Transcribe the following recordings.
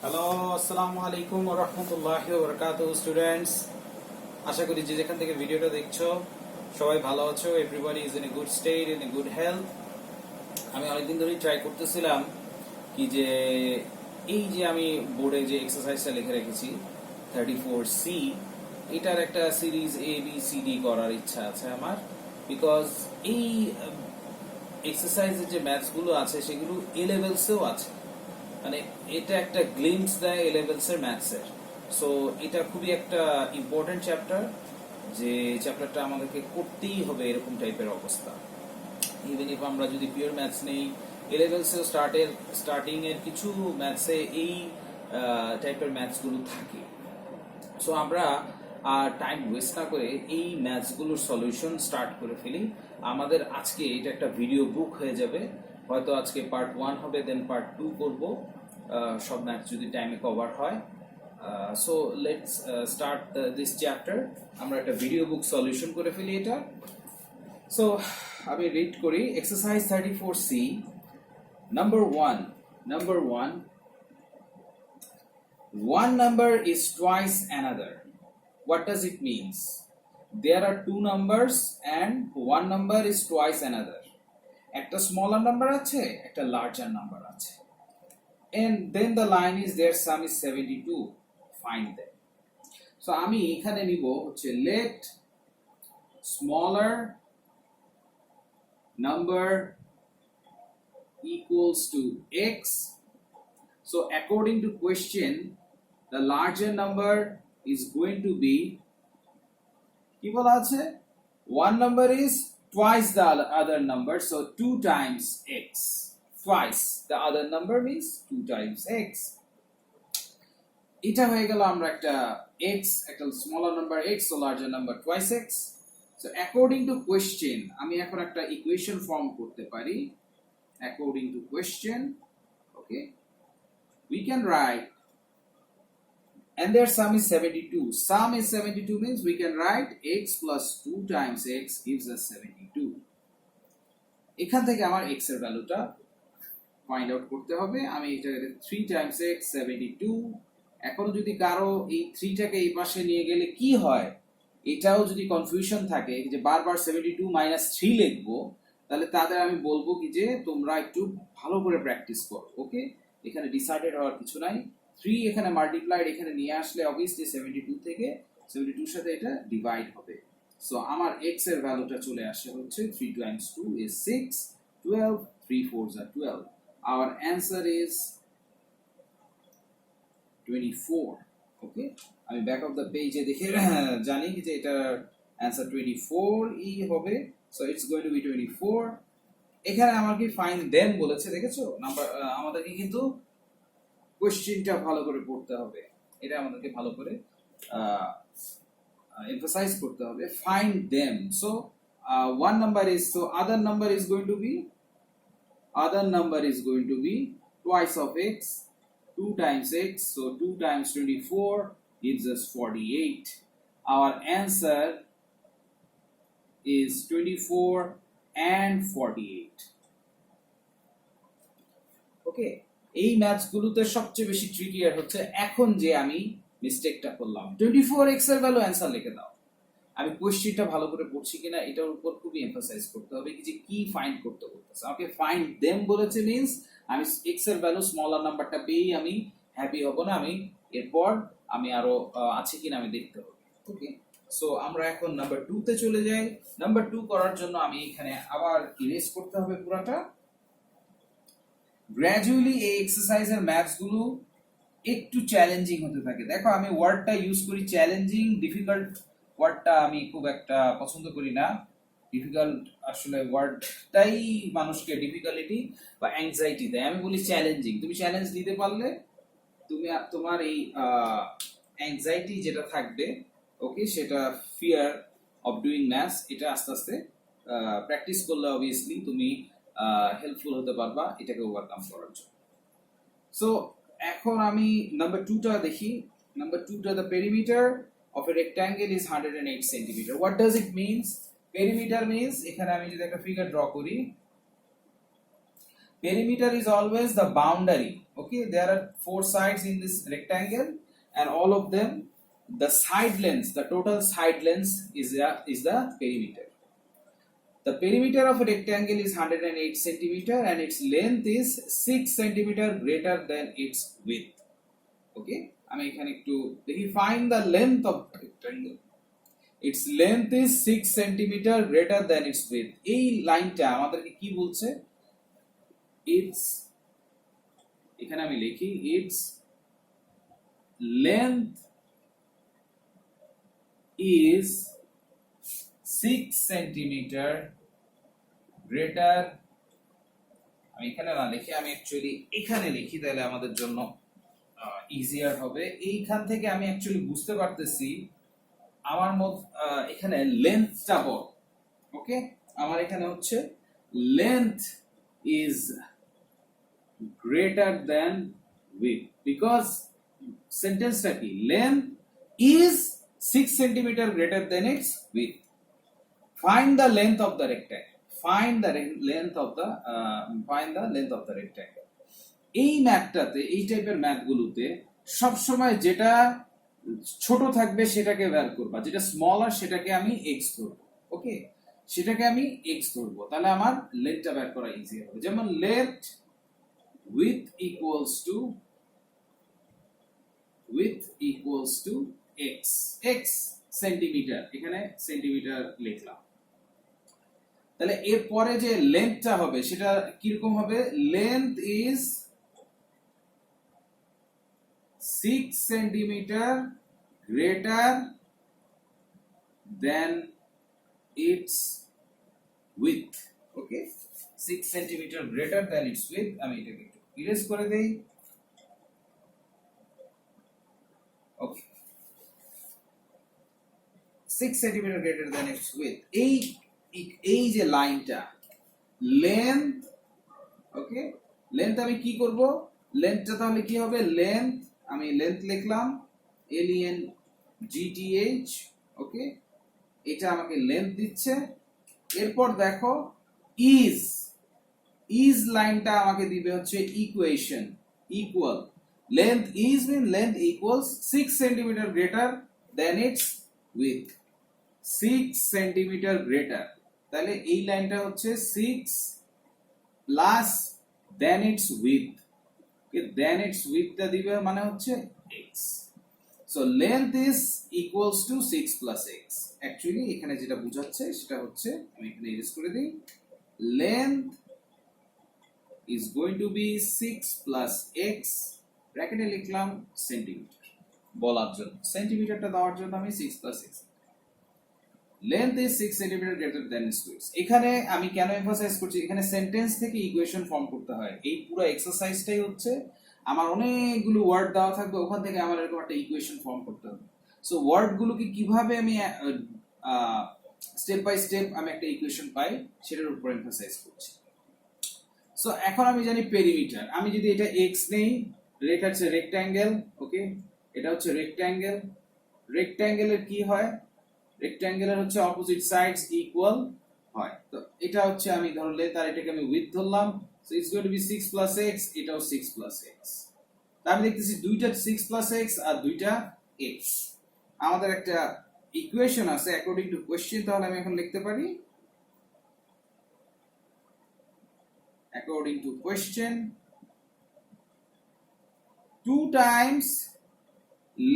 Hello, আসসালামু আলাইকুম ওয়া রাহমাতুল্লাহি ওয়া বারাকাতুহু স্টুডেন্টস। আশা করি যে যেখান থেকে ভিডিওটা দেখছো সবাই ভালো আছো। Everybody is in a good state, in a good health. আমি অনেকদিন ধরেই ট্রাই করতেছিলাম কি যে এই যে আমি বোর্ডে যে এক্সারসাইজটা লিখে রেখেছি 34C, এটার একটা সিরিজ ABCD করার ইচ্ছা আছে আমার। বিকজ এই এক্সারসাইজের যে ম্যাথসগুলো আছে সেগুলো এ লেভেলসেও আছে, মানে এটা একটা গ্লিমস দেয় এ লেভেলস এর ম্যাথস এর। সো এটা খুবই একটা ইম্পর্টেন্ট চ্যাপ্টার, যে চ্যাপ্টারটা আমাদেরকে করতেই হবে এরকম টাইপের অবস্থা। ইভেন ইফ আমরা যদি পিওর ম্যাথস নেই, এ লেভেলস এ স্টার্টিং এর কিছু ম্যাথসে এই টাইপের ম্যাথসগুলো থাকে। সো আমরা টাইম ওয়েস্ট না করে এই ম্যাথসগুলোর সলিউশন স্টার্ট করে ফেলি। আমাদের আজকে এটা একটা ভিডিও বুক হয়ে যাবে, হয়তো আজকে পার্ট 1 হবে, দেন পার্ট 2 করব সব ম্যাথস যদি টাইমে কভার হয়। So let's start this chapter. আমরা একটা ভিডিও বুক সলিউশন করে ফেলি এটা। সো আমি রিড করি exercise 34C, number 1. One number is twice another. What does it means? There are two numbers and one number is twice another. একটা smaller number আছে, একটা larger number আছে. And then the line is their sum is 72. Find them. So আমি এখানে নিব হচ্ছে let smaller number equals to x. So according to question, the larger number is going to be, কি বলা আছে, one number is twice the other number, so 2 times x. Twice the other number means 2 times x. এটা হয়ে গেল আমরা একটা x, একটা smaller number x, so larger number twice x. So according to question, আমি এখন একটা ইকুয়েশন ফর্ম করতে পারি according to question. Okay, we can write, and their sum is 72. Sum is 72 means we can write x plus 2 times x gives us 72. এখান থেকে আমার x এর ভ্যালুটা ফাইন্ড আউট করতে হবে। আমি এটা 3 times x 72। এখন যদি কারো এই 3 টাকে এই পাশে নিয়ে গেলে কি হয় এটাও যদি কনফিউশন থাকে যে বারবার 72 3 লিখবো, তাহলে তাদের আমি বলবো কি যে তোমরা একটু ভালো করে প্র্যাকটিস করো। ওকে, এখানে ডিসাইডেড হওয়ার কিছু নাই। 3 এখানে মাল্টিপ্লাইড এখানে নিয়ে আসলে অবভিয়াসলি 72 থেকে 72 এর সাথে এটা ডিভাইড হবে। সো আমার x এর ভ্যালুটা চলে আসে হচ্ছে 3 times 2 is 6, 12, 3 4s are 12. Our answer is 24. ওকে, আমি ব্যাক অফ দ্য পেজে দেখে জানি যে এটা অ্যানসার 24 ই হবে। So it's going to be 24। এখানে আমার কি ফাইন্ড দেম বলেছে, দেখেছো নাম্বার, আমাদেরকে কিন্তু কোশ্চেনটা ভালো করে পড়তে হবে, এটা আমাদেরকে ভালো করে এমফাসাইজ করতে হবে। Find them. So one number is, so other number is going to be twice of x, 2 times x, so 2 times 24 gives us 48. Our answer is 24 and 48. ওকে, এই ম্যাথস গুলোতে সবচেয়ে বেশি ট্রিকিয়ার হচ্ছে এখন যে আমি মিস্টেকটা করলাম। 24x এর ভ্যালু অ্যানসার লিখে দাও। আমি কোশ্চেনটা ভালো করে পড়ছি কিনা এটার উপর খুবই এমফাসাইজ করতে হবে যে কি ফাইন্ড করতে বলতেছে। আমাকে ফাইন্ড দেম বলেছে মিন্স আমি x এর ভ্যালু স্মলার নাম্বারটা পেয়েই আমি হ্যাপি হব না, আমি এরপর আমি আরো আছে কিনা আমি দেখতে হবে। ওকে, সো আমরা এখন নাম্বার 2 তে চলে যাই। নাম্বার 2 করার জন্য আমি এখানে আবার ইরেজ করতে হবে পুরাটা। গ্র্যাজুয়ালি এই এক্সারসাইজের ম্যাথস গুলো একটু চ্যালেঞ্জিং হতে থাকে। দেখো আমি ওয়ার্ডটা ইউজ করি চ্যালেঞ্জিং, ডিফিকাল্ট ওয়ার্ডটা আমি খুব একটা পছন্দ করি না। ডিফিকাল্ট আসলে ওয়ার্ডটাই মানুষকে ডিফিকাল্টি বা অ্যাংজাইটি দেয়। আমি বলি চ্যালেঞ্জিং। তুমি চ্যালেঞ্জ দিতে পারলে তুমি তোমার এই অ্যাংজাইটি যেটা থাকবে, ওকে, সেটা ফিয়ার অফ ডুইং ম্যাথস, এটা আস্তে আস্তে প্র্যাকটিস করলে অবভিয়াসলি তুমি হেল্পফুল হতে পারবা এটাকে ওভারকাম করার জন্য। সো এখন আমি নাম্বার 2টা দেখি। নাম্বার 2টা, the perimeter of a rectangle is 108 centimeter. What does it means? Perimeter means, এখানে আমি যদি একটা ফিগার ড্র করি, perimeter is always the boundary Okay, there are four sides in this rectangle, and all of them, the side lengths, the total side lengths is the perimeter. The perimeter of a rectangle is 108 centimeter and its length is 6 centimeter greater than its width. Okay, আমি এখানে একটু দেখি, find the length of the rectangle. Its length is 6 centimeter greater than its width. এই লাইনটা আমাদেরকে কি বলছে? Its, এখানে আমি লিখি, its length is 6 centimeter greater, আমি এখানে না লিখি, আমি অ্যাকচুয়ালি এখানে লিখি, তাহলে আমাদের জন্য ইজিয়ার হবে। এইখান থেকে আমি অ্যাকচুয়ালি বুঝতে পারতেছি আমার এখানে লেন্থটা বড়। ওকে, আমার এখানে হচ্ছে length is greater than width, because সেন্টেন্সটা কি, length is 6 centimetre greater than it's width. Find the length of the rectangle. Find the length of the rectangle. এই ম্যাথটাতে, এই টাইপের ম্যাথগুলোতে সব সময় যেটা ছোট থাকবে সেটাকে ভ্যাল করবা, যেটা স্মলার সেটাকে আমি এক্স ধরব। ওকে, সেটাকে আমি এক্স ধরব, তাহলে আমার লেন্থটা বের করা ইজি হবে। যেমন let width equals to x, x centimetre, এখানে সেন্টিমিটার লিখলাম। তাহলে এর পরে যে লেন্থটা হবে সেটা কিরকম হবে? Length is 6 centimeter greater than its width. Okay, 6 centimeter greater than its width. আমি এটাকে একটু ইরেজ করে দেই। ওকে, 6 centimeter greater than its width. এই যে লাইনটা লেন্থ, ওকে, লেন্থ আমি কি করব? লেন্থটা তাহলে কি হবে? লেন্থ, আমি লেন্থ লিখলাম LENGTH। ওকে, এটা আমাকে লেন্থ দিচ্ছে। এরপর দেখো ইজ লাইনটা আমাকে দিবে হচ্ছে equation, equal length is mean length equals 6 centimetre greater than its width, 6 centimetre greater. তাহলে এই লাইনটা হচ্ছে 6 plus then its width, then its উইথটা দিবে মানে হচ্ছে x. So length is equals to 6 plus x। Actually এখানে যেটা বোঝাচ্ছে সেটা হচ্ছে, আমি এখানে ইরেজ করে দেই, length is going to be 6 plus x, ব্র্যাকেটে লিখলাম সেন্টিমিটার বলার জন্য, সেন্টিমিটারটা দেওয়ার জন্য আমি 6 plus x। Length is 6 centimetre greater than it's width. এখানে আমি কেন এমফাসাইজ করছি, এখানে সেন্টেন্স থেকে ইকুয়েশন ফর্ম করতে হয়। এই পুরো এক্সারসাইজটাই হচ্ছে আমার অনেকগুলো ওয়ার্ড দেওয়া থাকবে, ওখান থেকে আমার এরকম একটা ইকুয়েশন ফর্ম করতে হবে। সো ওয়ার্ডগুলোকে কিভাবে আমি স্টেপ বাই স্টেপ আমি একটা ইকুয়েশন পাই সেটার উপর এমফাসাইজ করছি। সো এখন আমি জানি পেরিমিটার, আমি যদি এটা x নেই, এটা হচ্ছে রেক্ট্যাঙ্গেল। ওকে, এটা হচ্ছে রেক্ট্যাঙ্গেল। রেক্ট্যাঙ্গেলের কি হয়? রেক্ট্যাঙ্গেলের হচ্ছে অপোজিট সাইডস ইকুয়াল হয়। তো এটা হচ্ছে আমি ধরলে, তার এটাকে আমি উইথ ধরলাম, so it's going to be 6 plus x, এটাও 6 প্লাস x। আমি দেখতেছি দুইটা 6 প্লাস x আর দুইটা x। আমাদের একটা ইকুয়েশন আছে অ্যাকর্ডিং টু কোশ্চেন, তাহলে আমি এখন লিখতে পারি according to question 2 times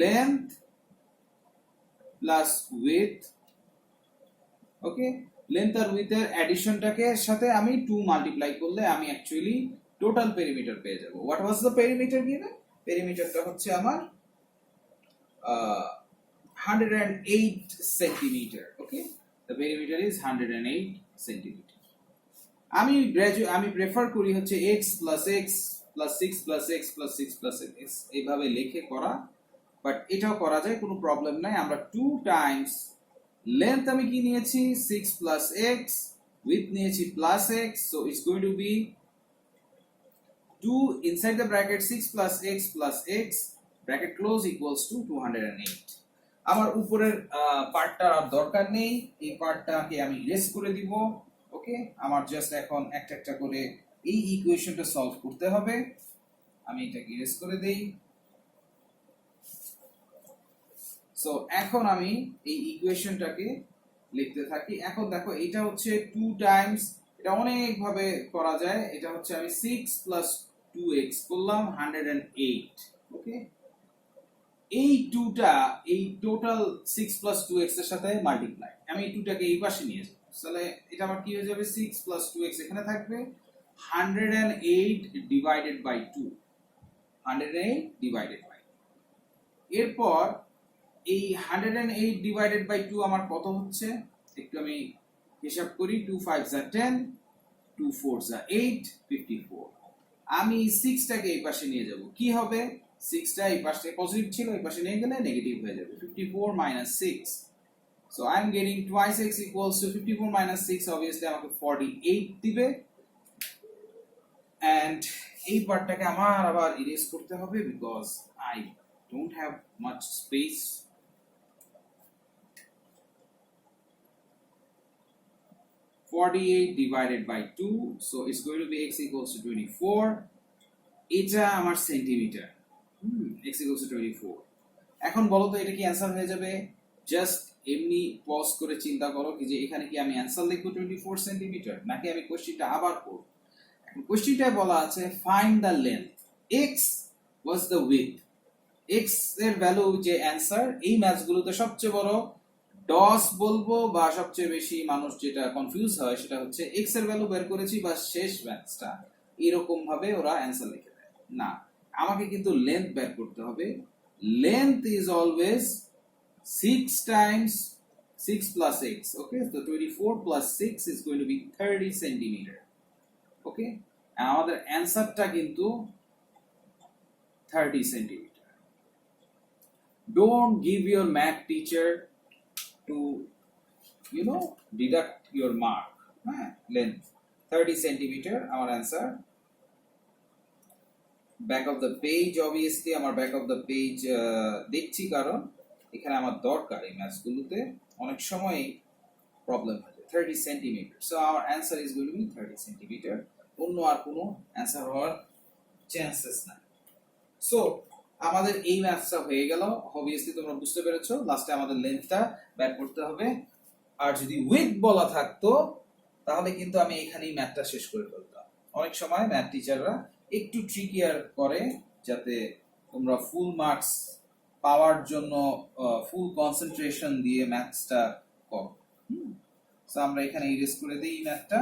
length plus width. Okay, length আর উইথ এর অ্যাডিশনটাকে সাথে আমি 2 মাল্টিপ্লাই করলে আমি অ্যাকচুয়ালি টোটাল পেরিমিটার পেয়ে যাব। What was the perimeter given? পেরিমিটারটা হচ্ছে আমার 108 centimetre. Okay, the perimeter is 108 centimetre. আমি প্রেফার করি হচ্ছে x plus x plus 6 plus x plus 6 plus x এইভাবে লিখে করা, বাট এটাও করা যায়, কোনো প্রবলেম নাই। আমরা 2 টাইমস লেন্থ আমি কি নিয়েছি 6 প্লাস x, উইথ নিয়েছি plus x, so it's going to be 2 inside the bracket 6 plus x plus x bracket close equals to 208। আমার উপরের পার্টটা আর দরকার নেই, এই পার্টটাকে আমি ইরেজ করে দিব। ওকে, আমার জাস্ট এখন একটা একটা করে এই ইকুয়েশনটা সলভ করতে হবে। আমি এটাকে ইরেজ করে দেই। সো এখন আমি এই ইকুয়েশনটাকে লিখতে থাকি। এখন দেখো এটা হচ্ছে 2 টাইমস, এটা অনেক ভাবে করা যায়। এটা হচ্ছে আমি 6 প্লাস 2x করলাম 108। ওকে, এই 2টা এই টোটাল 6 প্লাস 2x এর সাথে মাল্টিপ্লাই, আমি এই 2টাকে এই পাশে নিয়ে যাব। তাহলে এটা আমার কি হয়ে যাবে, 6 প্লাস 2x এখানে থাকবে, 108 ডিভাইডেড বাই 2, 108 ডিভাইডেড বাই। এরপর এই 108 ডিভাইডেড বাই 2 আমার কত হচ্ছে, একটু আমি হিসাব করি। 2 5 যা 10, 2 4 যা 8, 54। আমি 6 টাকে এই পাশে নিয়ে যাব, কি হবে, 6 টা এই পাশে পজিটিভ ছিল, এই পাশে নিয়ে গেলে নেগেটিভ হয়ে যাবে। 54 minus 6, so I am getting twice x equals to 54 minus 6, obviously আমাকে 48 দিবে। and এই পার্টটাকে আমার আবার ইরেজ করতে হবে because I don't have much space. (48 divided by 2), so it's going to be x equals to 24. এটা আমার সেন্টিমিটার, x equals to 24। এখন বলো তো এটা কি অ্যান্সার হয়ে যাবে? জাস্ট এমনি পজ করে চিন্তা করো কি যে এখানে কি আমি অ্যান্সার লিখব 24 সেন্টিমিটার, নাকি আমি কোশ্চেনটা আবার করব? এখন কোশ্চেনটায় বলা আছে find the length, x was the width, x এর ভ্যালু যে অ্যান্সার। এই ম্যাথসগুলোতে সবচেয়ে বড় ডস বলবো বা সবচেয়ে বেশি মানুষ যেটা কনফিউজ হয় সেটা হচ্ছে x এর ভ্যালু বের করেছি বা শেষ ম্যাথসটা এরকম ভাবে ওরা অ্যান্সার লিখে দেয় না, আমাকে কিন্তু লেন্থ বের করতে হবে। Length is always 6 times 6 plus x, okay, so 24 plus 6 is going to be 30 centimeter, okay, আমাদের অ্যান্সারটা কিন্তু 30 centimeter. Don't give your math teacher to deduct your mark. Length 30 centimeter our answer. Back of the page, obviously আমার back of the page দেখছি কারণ এখানে আমার দরকার এই ম্যাথসগুলোতে অনেক সময় প্রবলেম হয়। 30 centimeter, so our answer is going to be 30 centimeter. অন্য আর কোনো অ্যান্সার হওয়ার চান্সেস নাই। সো আমাদের এই ম্যাথসটা হয়ে গেল। অবভিয়াসলি তোমরা বুঝতে পেরেছো লাস্টে আমাদের লেন্থটা বের করতে হবে। আর যদি উইথ বলা থাকতো তাহলে কিন্তু আমি এখানেই ম্যাথটা শেষ করে ফেলতাম। অনেক সময় ম্যাথ টিচাররা একটু ট্রিকিয়ার করে যাতে তোমরা ফুল মার্কস পাওয়ার জন্য ফুল কনসেন্ট্রেশন দিয়ে ম্যাথসটা করো। সো আমরা এখানে ইরেজ করে দেই এই ম্যাথটা।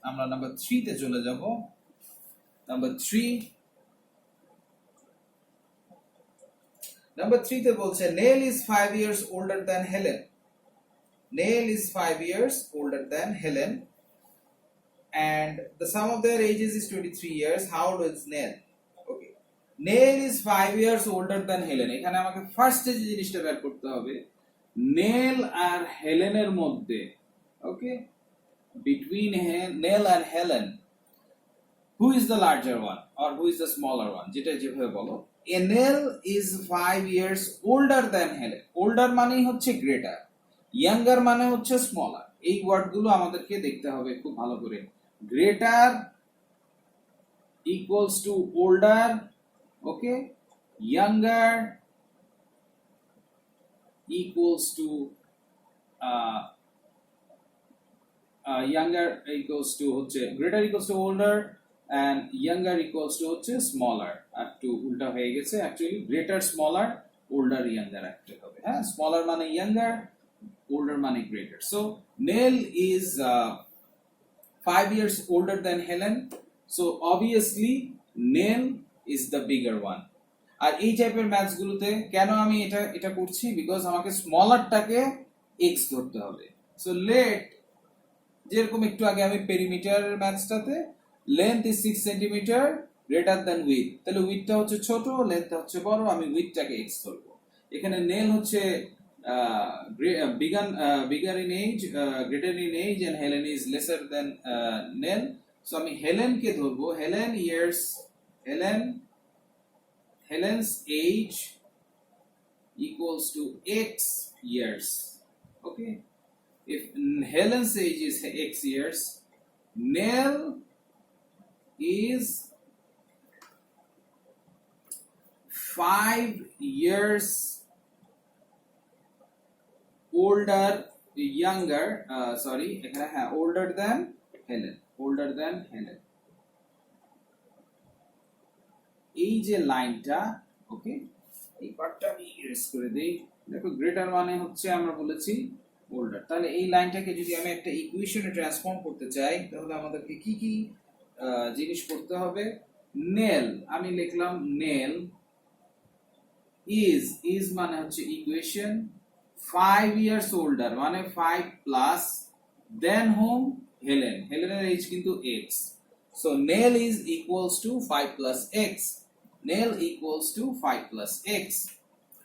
আমরা নাম্বার 3 তে চলে যাব। নাম্বার 3 তে বলছে nail is 5 years older than Helen. Neil is 5 years older than Helen and the sum of their ages is 23 years. How old is Neil? Okay, Neil is 5 years older than Helen. এখানে আমাকে first যে জিনিসটা বের করতে হবে, Neil আর হেলেনের মধ্যে, ওকে, between Neil and Helen, who is the larger one or who is the smaller one, যেটা যেভাবে বলো। Neil is 5 years older than Helen. Older মানে হচ্ছে greater, ইয়াঙ্গার মানে হচ্ছে স্মলার। এই ওয়ার্ডগুলো আমাদেরকে দেখতে হবে খুব ভালো করে। Greater equals to older, okay, younger equals to younger equals to হচ্ছে greater equals to older and younger equals to হচ্ছে স্মলার। একটু উল্টা হয়ে গেছে, actually greater smaller older younger একটা হবে। হ্যাঁ, স্মলার মানে younger, older money greater. So Neil is 5 years older than Helen, so obviously Neil is the bigger one. আর এই টাইপের ম্যাথস গুলোতে কেন আমি এটা করছি, বিকজ আমাকে স্মলারটাকে x ধরতে হবে। সো লেট, যেরকম একটু আগে আমি পেরিমিটার ম্যাথসটাতে length is 6 centimetre greater than width, তাহলে উইথটা হচ্ছে ছোট, লেন্থটা হচ্ছে বড়, আমি উইথটাকে x ধরবো। এখানে নেল হচ্ছে bigger in age, greater in age, and Helen is lesser than Nell. So আমি হেলেন কে ধরবো। Helen's age equals to x years. Okay, if Helen's age is x years, Nell is 5 years older younger এখানে হ্যাঁ older than Helen এই যে লাইনটা ওকে এই পার্টটা আমি ইরেজ করে দেই দেখো গ্রেটার মানে হচ্ছে আমরা বলেছি older তাহলে এই লাইনটাকে যদি আমি একটা ইকুয়েশনে ট্রান্সফর্ম করতে চাই তাহলে আমাদেরকে কি কি জিনিস করতে হবে নেল আমি লিখলাম নেল is মানে হচ্ছে ইকুয়েশন 5 years older মানে 5 plus then whom হেলেনের এজ কিন্তু x so Nell is equals to 5 plus x Nell equals to 5 plus x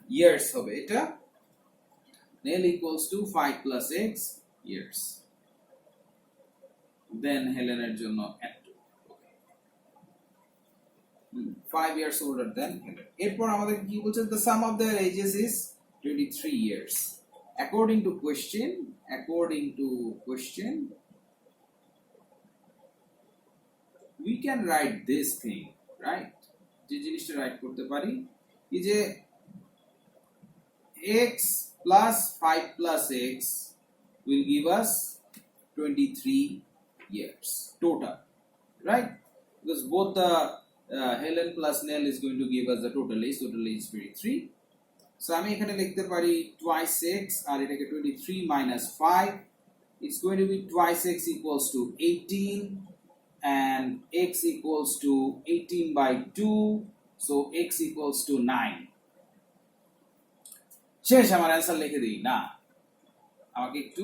years হবে এটা Nell equals to 5 plus x years then হেলেনের জন্য 5 years older than Helen এরপর আমাদের কি বলছে the sum of their ages is 23 years according to question we can write this thing right যে জিনিসটা right করতে পারি এই যে x plus 5 plus x will give us 23 years total right because both the Helen plus Nell is going to give us the total age 23 so আমি এখানে লিখতে পারি twice x আর এটাকে 23 minus 5 it's going to be twice x equals to 18 and x equals to 18 by 2 so x equals to 9 শেষ আমার answer লিখে দিই না আমাকে একটু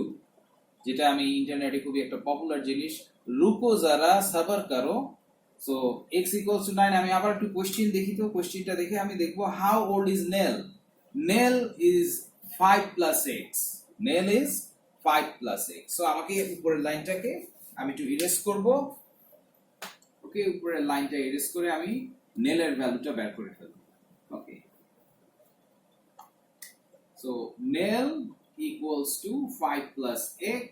যেটা আমি ইন্টারনেটে খুবই একটা পপুলার জিনিস রুকো যারা সবর করো so x equals to 9 আমি আবার একটু কোশ্চেন দেখি তো কোশ্চেনটা দেখে আমি দেখব how old is Nell Nell is 5 plus x Nell is 5 plus x so আমাকে উপরের লাইনটাকে আমি একটু ইরেজ করব ওকে উপরের লাইনটা ইরেজ করে আমি Nell এর ভ্যালুটা বের করে ফেলব ওকে so Nell equals to 5 plus x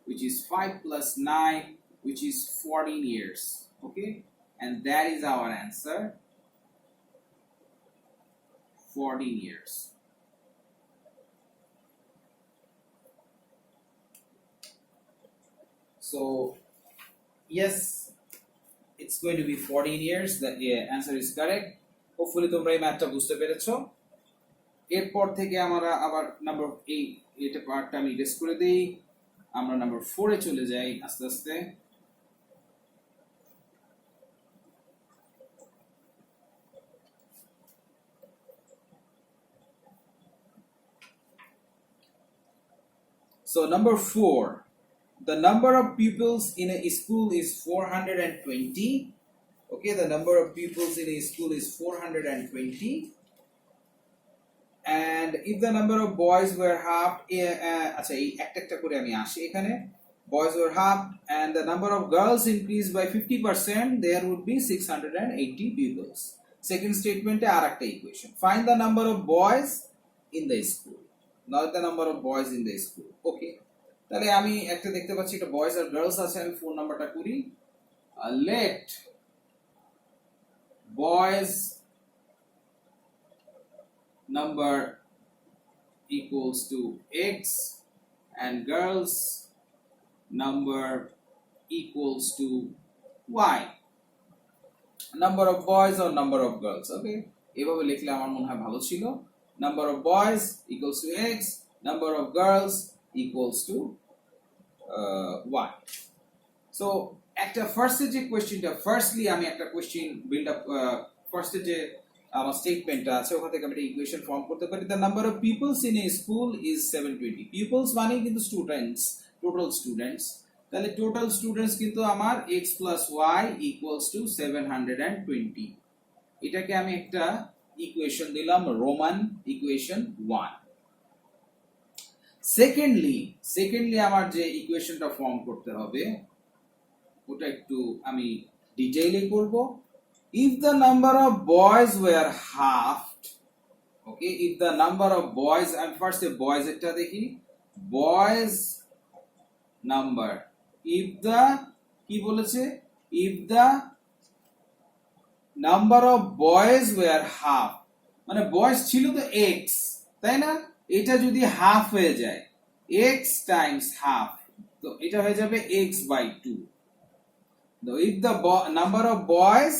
which is 5 plus 9 which is 14 years okay and that is our answer 14 years so yes it's going to be 14 years the answer is correct hopefully তোমরা এই ম্যাথটা বুঝতে পেরেছো এরপর থেকে আমরা আবার number এটা পার্টটা আমি ইরেজ করে দেই আমরা নাম্বার 4 এ চলে যাই আস্তে আস্তে So number 4, the number of pupils in a school is 420. Okay, the number of pupils in a school is 420. And if the number of boys were halved, আচ্ছা এই একটা করে আমি আসি এখানে boys were halved and the number of girls increased by 50%, there would be 680 pupils. Second statement এ আরেকটা equation. Find the number of boys in the school. Not the number of boys in the school. Okay. তাহলে আমি একটা দেখতে পাচ্ছি এটা boys আর girls আছে আমি phone নাম্বারটা করি let boys number equals to x and girls number equals to y number of boys or number of girls okay এভাবে লিখলে আমার মনে হয় ভালো ছিল number of boys equals to x number of girls equals to y so একটা first যে কোশ্চেনটা ফার্স্টলি আমি একটা কোশ্চেন বিল্ড আপ ফার্স্টে যে আমার স্টেটমেন্টটা আছে ওখান থেকে আমি একটা ইকুয়েশন ফর্ম করতে পারি the number of pupils in a school is 720 pupils মানে কিন্তু স্টুডেন্টস টোটাল স্টুডেন্টস তাহলে টোটাল স্টুডেন্টস কিন্তু আমার x plus y equals to 720 এটাকে আমি একটা ইকুয়েশন দিলাম রোমান ইকুয়েশন 1 সেকেন্ডলি আমার যে ইকুয়েশনটা ফর্ম করতে হবে ওটা একটু আমি ডিটেইলে করব if the number of boys were halved okay if the number of boys and first the boys এটা দেখি boys number if the কি বলেছে if the number of boys were halved মানে বয়স ছিল তো x, তাই না? এটা যদি হাফ হয়ে যায়, x টাইমস হাফ, তো এটা হয়ে যাবে x by 2. So if the number of boys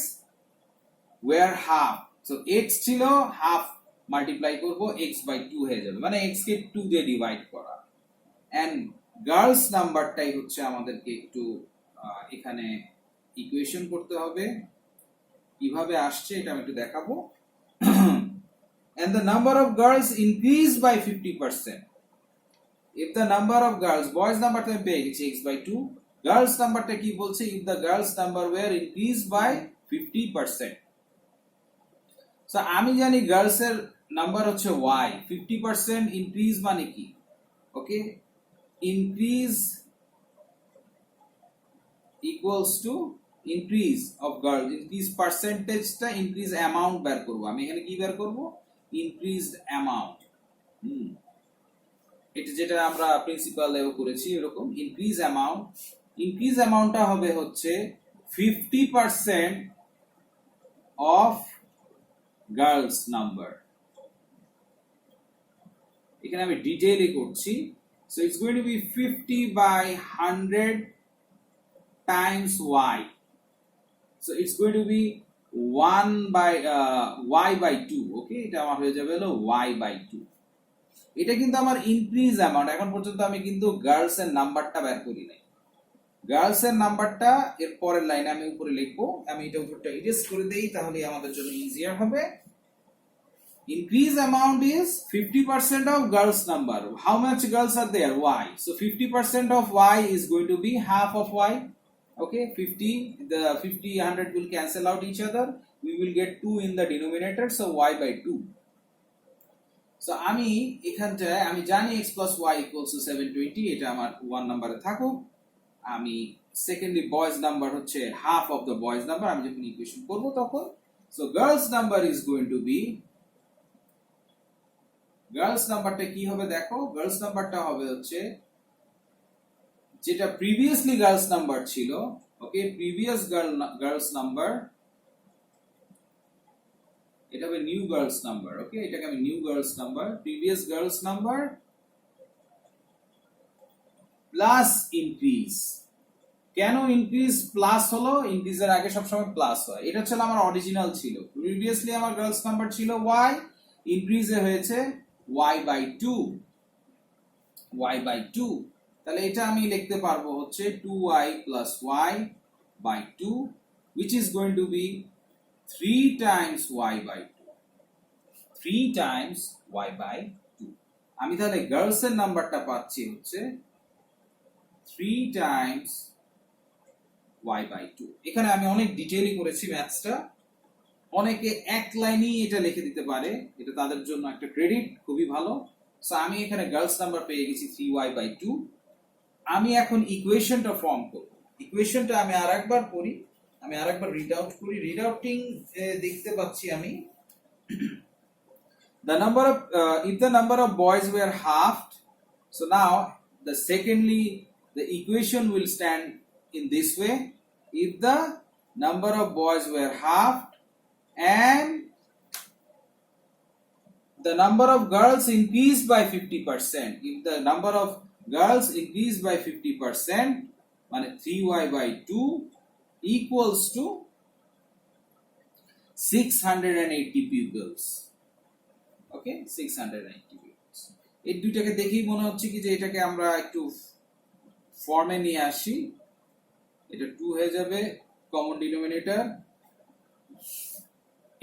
were half, so x ছিল হাফ, মাল্টিপ্লাই করব x বাই 2 হয়ে যাবে, মানে x কে 2 দিয়ে ডিভাইড করা। এন্ড গার্লস নাম্বারটাই হচ্ছে আমাদেরকে একটু এখানে ইকুয়েশন করতে হবে। কিভাবে আসছে এটা আমি একটু দেখাবো। And the number of girls increased by 50%. If the number of girls, boys number তো পেয়ে গেছি x by 2, girls নাম্বারটা কি বলছে, if the girls number were increased by 50%. So আমি জানি গার্লস এর নাম্বার হচ্ছে y, 50% ইনক্রিজ মানে কি, ওকে, increase equals to increase of girls, increase পার্সেন্টেজটা increase amount বের করব, আমি এখানে কি বের করব, increased amount। এটা যেটা আমরা প্রিন্সিপালেও করেছি এরকম, increase amountটা হবে হচ্ছে 50% of girls number। এখানে আমি ডিটেইলে করছি, so it's going to be 50 by 100 times y, so it's going to be 1 by y by 2, okay, এটা আমার হয়ে যাবে হলো y by 2। এটা কিন্তু আমার ইনক্রিজ অ্যামাউন্ট, এখন পর্যন্ত আমি কিন্তু গার্লস এর নাম্বারটা বের করি নাই। গার্লস এর নাম্বারটা এর পরের লাইনে আমি উপরে লিখবো, আমি এটা উপরটা ইরেজ করে দেই, তাহলে আমাদের জন্য ইজিয়ার হবে। Increase amount is 50% of girls number. How much girls are there? Y. So 50% of y is going to be half of y. Okay, 50, the 50 100 will cancel out each other. We will get 2 in the denominator, so y by 2. So আমি এখানটায় আমি জানি x plus y equals to 720, এটা আমার 1 নম্বরে থাকুক। আমি secondly boys number হচ্ছে half of the boys number, আমি যখন ইকুয়েশন করব তখন, so girls number is going to be, girls নাম্বারটা কি হবে দেখো, গার্লস নাম্বারটা হবে হচ্ছে যেটা প্রিভিয়াসলি গার্লস নাম্বার ছিল, ওকে, প্রিভিয়াস গার্লস নাম্বার, এটা হবে নিউ গার্লস নাম্বার, ওকে, এটাকে আমি new girls number, previous girls number plus increase. কেন ইনক্রিজ প্লাস হলো, ইনক্রিজের আগে সবসময় প্লাস হয়, এটা ছিল আমার অরিজিনাল ছিল, প্রিভিয়াসলি আমার গার্লস নাম্বার ছিল y, ইনক্রিজে হয়েছে y by 2, y by 2, তাহলে এটা আমি লিখতে পারবো হচ্ছে 2y plus y by 2, which is going to be 3 times y by 2, 3 times y by 2। আমি তাহলে গার্লস এর নাম্বারটা পাচ্ছি হচ্ছে 3 times y by 2। এখানে আমি অনেক ডিটেইলি করেছি ম্যাথসটা, অনেকে এক লাইনেই এটা লিখে দিতে পারে, এটা তাদের জন্য একটা ক্রেডিট, খুবই ভালো। সো আমি এখানে গার্লস নাম্বার পেয়ে গেছি 3y by 2। আমি এখন ইকুয়েশনটা ফর্ম করব, ইকুয়েশনটা আমি আরেকবার করি, আমি আরেকবার রিড আউট করি, রিড আউটিং দেখতে পাচ্ছি আমি, the number of if the number of boys were halved, so now the secondly the equation will stand in this way, if the number of boys were halved and the number of girls increased by 50%, if the number of girls increased by 50%, মানে 3y by 2 equals to 680 pupils, okay, 680 pupils। এই দুইটাকে দেখেই মনে হচ্ছে কি যে এটাকে আমরা একটু ফর্মে নিয়ে আসি, এটা 2 হয়ে যাবে কমন ডিনোমিনেটর,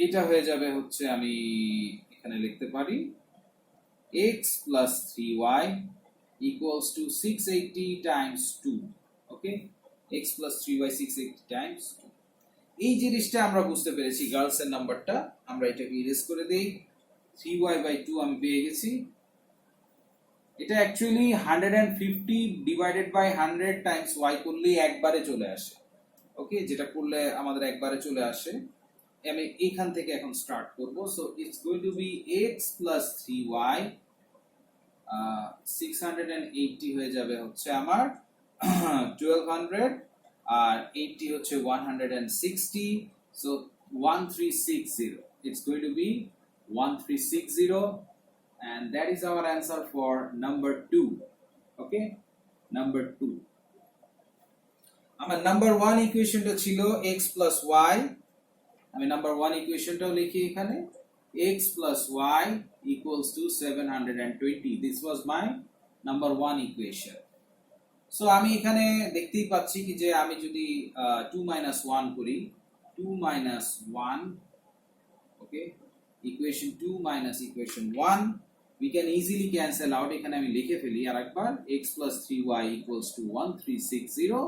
এটা হয়ে যাবে হচ্ছে আমি এখানে লিখতে পারি x plus 3y equals to 680 times 2, okay, x plus 3y 680 times 2। এই জিনিসটা আমরা বুঝতে পেরেছি, গার্লস এর নাম্বারটা আমরা এটাকে ইরেজ করে দেই, 3y by 2 আমি পেয়ে গেছি, এটা actually 150 divided by 100 times y করলেই একবারে চলে আসে, ওকে, যেটা করলে আমাদের একবারে চলে আসে। আমি এইখান থেকে এখন স্টার্ট করব, so it's going to be x plus 3y, 680 হয়ে যাবে হচ্ছে আমার 1200, আর 80 হচ্ছে 160, so 1360, it's going to be 1360, and that is our answer for number 2. Okay, number 2. আমার নাম্বার 1 ইকুয়েশনটা ছিল x plus y, আমি নাম্বার 1 ইকুয়েশনটাও লিখি এখানে, x plus y equals to 720. This was my number 1 equation. So আমি এখানে দেখতেই পাচ্ছি কি যে আমি যদি 2 minus 1 করি, 2 minus 1, okay, equation 2 minus equation 1, we can easily cancel out. এখানে আমি লিখে ফেলি আরেকবার, x plus 3y equals to 1360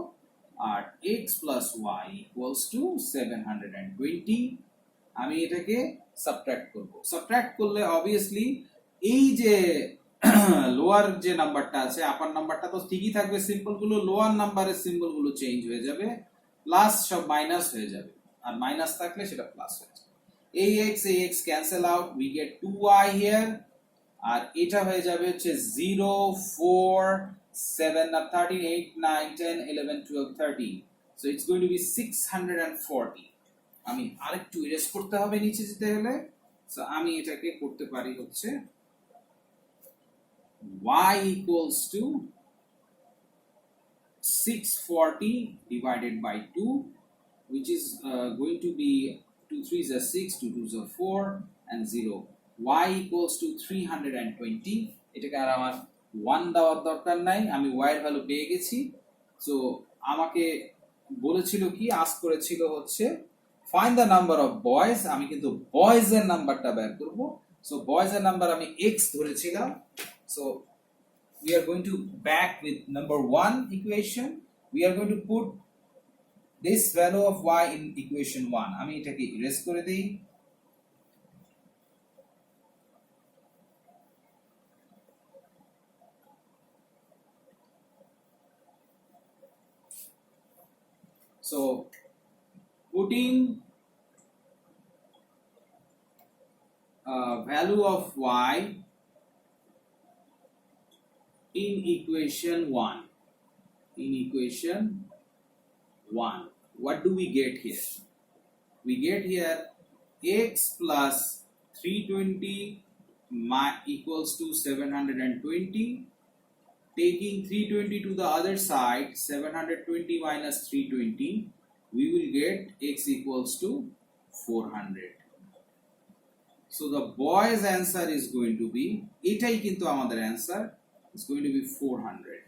R x plus y equals to 720. আমি এটাকে সাবট্রাক্ট করব। সাবট্রাক্ট করলে অবভিয়াসলি এই যে লোয়ার যে নাম্বারটা আছে, আপার নাম্বারটা তো ঠিকই থাকবে, সিম্বল গুলো লোয়ার নাম্বারের সিম্বল গুলো চেঞ্জ হয়ে যাবে, প্লাস সব মাইনাস হয়ে যাবে, আর মাইনাস থাকলে সেটা প্লাস হয়ে যাবে। এই x cancel out, we get 2y here, আর এটা হয়ে যাবে হচ্ছে 0 4 7 13 8 9 10 11 12 13, so it's going to be 640. আমি আরেকটু ইরেজ করতে হবে নিচে যেতে হলে, সো আমি এটাকে করতে পারি হচ্ছে y equals to 640 divided by 2, which is going to be 2 3s are 6, 2 2s are 4 and 0. y equals to 320. এটাকে আর আমার 1 দেওয়ার দরকার নাই, আমি y এর ভ্যালু পেয়ে গেছি। সো আমাকে বলেছিল কি, আস্ক করেছিল হচ্ছে find the number of boys, আমি কিন্তু বয়েজ এর নাম্বারটা বের করব। সো বয়েজ এর নাম্বার আমি x ধরেছিলাম, so we are going to back with number 1 equation. We are going to put this value of y in equation 1. আমি এটাকে ইরেজ করে দেই। So putting value of y in equation 1, what do we get here? We get here x plus 320 equals to 720. Taking 320 to the other side, 720 minus 320, we will get x equals to 400. So the boy's answer is going to be, এটাই কিন্তু আমাদের answer, is going to be 400.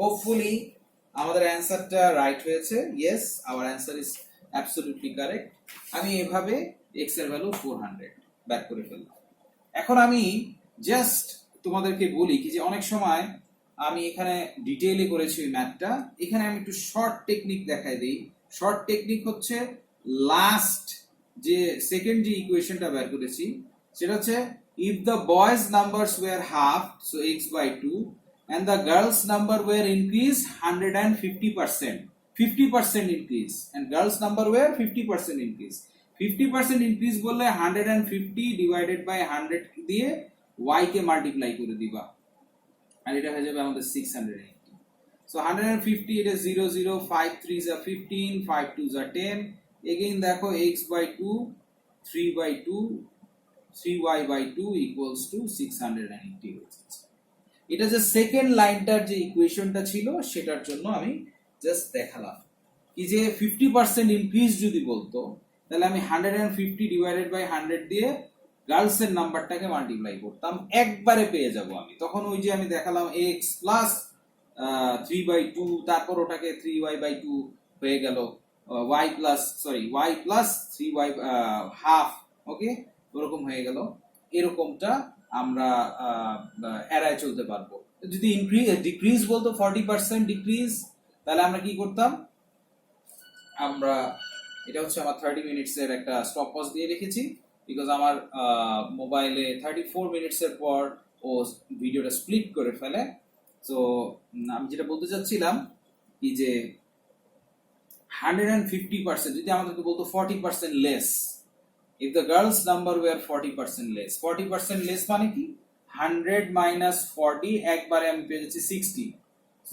Hopefully আমাদের অ্যানসারটা right হয়েছে। Yes, our answer is absolutely correct. আমি এভাবে x এর value 400 বের করে ফেললাম। এখন আমি জাস্ট তোমাদেরকে বলি কি যে অনেক সময় আমি এখানে ডিটেইলে করেছি ওই ম্যাথটা, এখানে আমি একটু শর্ট টেকনিক দেখাই দিই। শর্ট টেকনিক হচ্ছে লাস্ট যে সেকেন্ড যে ইকুয়েশনটা বের করেছি সেটা হচ্ছে if the boys numbers were half, so x by 2, and the girls number were increased 150%, 50% increase, and girls number were 50% increase. 50% increase বললে 150 divided by 100 দিয়ে y কে মাল্টিপ্লাই করে দিবা, আর এটা হয়ে যাবে আমাদের 680. So 150, এটা 0 0, 5 3s are 15, 5 2s are 10. Again দেখো x by 2, 3 by 2, 3y by 2 equals to 680 হচ্ছে। এটা যে সেকেন্ড লাইনটার যে ইকুয়েশনটা ছিল সেটার জন্য আমি জাস্ট দেখালাম কি যে 50% ইনক্রিজ যদি বলতো তাহলে আমি 150 ডিভাইডেড বাই 100 দিয়ে গার্লস এর নাম্বারটাকে মাল্টিপ্লাই করতাম, একবারে পেয়ে যাব আমি। তখন ওই যে আমি দেখালাম x প্লাস 3/2, তারপর ওটাকে 3y/2 হয়ে গেল, y প্লাস 3y হাফ, ওকে, ওরকম হয়ে গেল। এরকমটা আমরা এড়ায় চলতে পারবো। যদি ডিক্রিজ বলতো 40% ডিক্রিজ, তাহলে আমরা কি করতাম, আমরা এটা হচ্ছে আমার 30 মিনিটস এর একটা স্টপ পজ দিয়ে রেখেছি, বিকজ আমার মোবাইলে 34 মিনিটস এর পর ও ভিডিওটা স্প্লিট করে ফেলে। তো আমি যেটা বলতে চাচ্ছিলাম কি যে 150% যদি আমাদেরকে বলতো 40% less, if the girls number were 40% less, 40% less মানে কি 100 minus 40, একবারে আমি পেয়ে যাচ্ছি 60,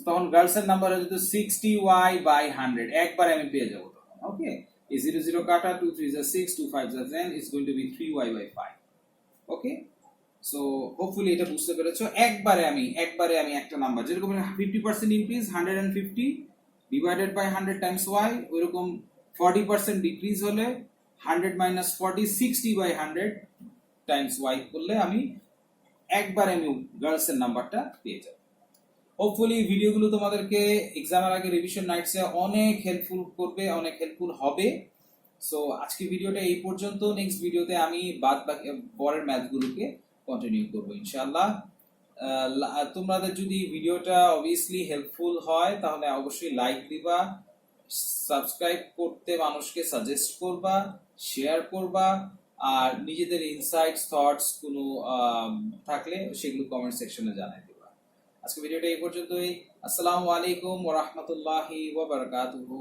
তখন গার্লস এর নাম্বার হয়ে যেত 60y/100, একবারে আমি পেয়ে যাবো তখন, ওকে। এই 0 0 কাটা, 2 3 is 6, 2 5 is 10, is going to be 3y by 5. Okay, so hopefully এটা বুঝতে পেরেছো। একবারে আমি একটা নাম্বার যেরকম 50% increase 150 divided by 100 times y, ওইরকম 40% ডিক্রিজ হলে 100 মাইনাস 40 60 বাই 100 টাইমস y করলে আমি গার্লস এর নাম্বারটা পেয়ে যাব। হোপফুলি ভিডিওগুলো তোমাদেরকে এক্সামের আগে রিভিশন নাইটসে অনেক হেল্পফুল করবে, অনেক হেল্পফুল হবে। সো আজকে ভিডিওটা এই পর্যন্ত। নেক্সট ভিডিওতে আমি বাদ বাকি পরের ম্যাথগুলোকে কন্টিনিউ করব ইনশাআল্লাহ। তোমাদের যদি ভিডিওটা অবভিয়াসলি হেল্পফুল হয় তাহলে অবশ্যই লাইক দিবা, সাবস্ক্রাইব করতে মানুষকে সাজেস্ট করবা, শেয়ার করবা, আর নিজেদের ইনসাইটস থটস কোনো থাকলে সেগুলো কমেন্ট সেকশনে জানাই দিবা। আজকে ভিডিওটা এই পর্যন্তই। আসসালামু আলাইকুম ওয়া রাহমাতুল্লাহি ওয়া বারাকাতুহু।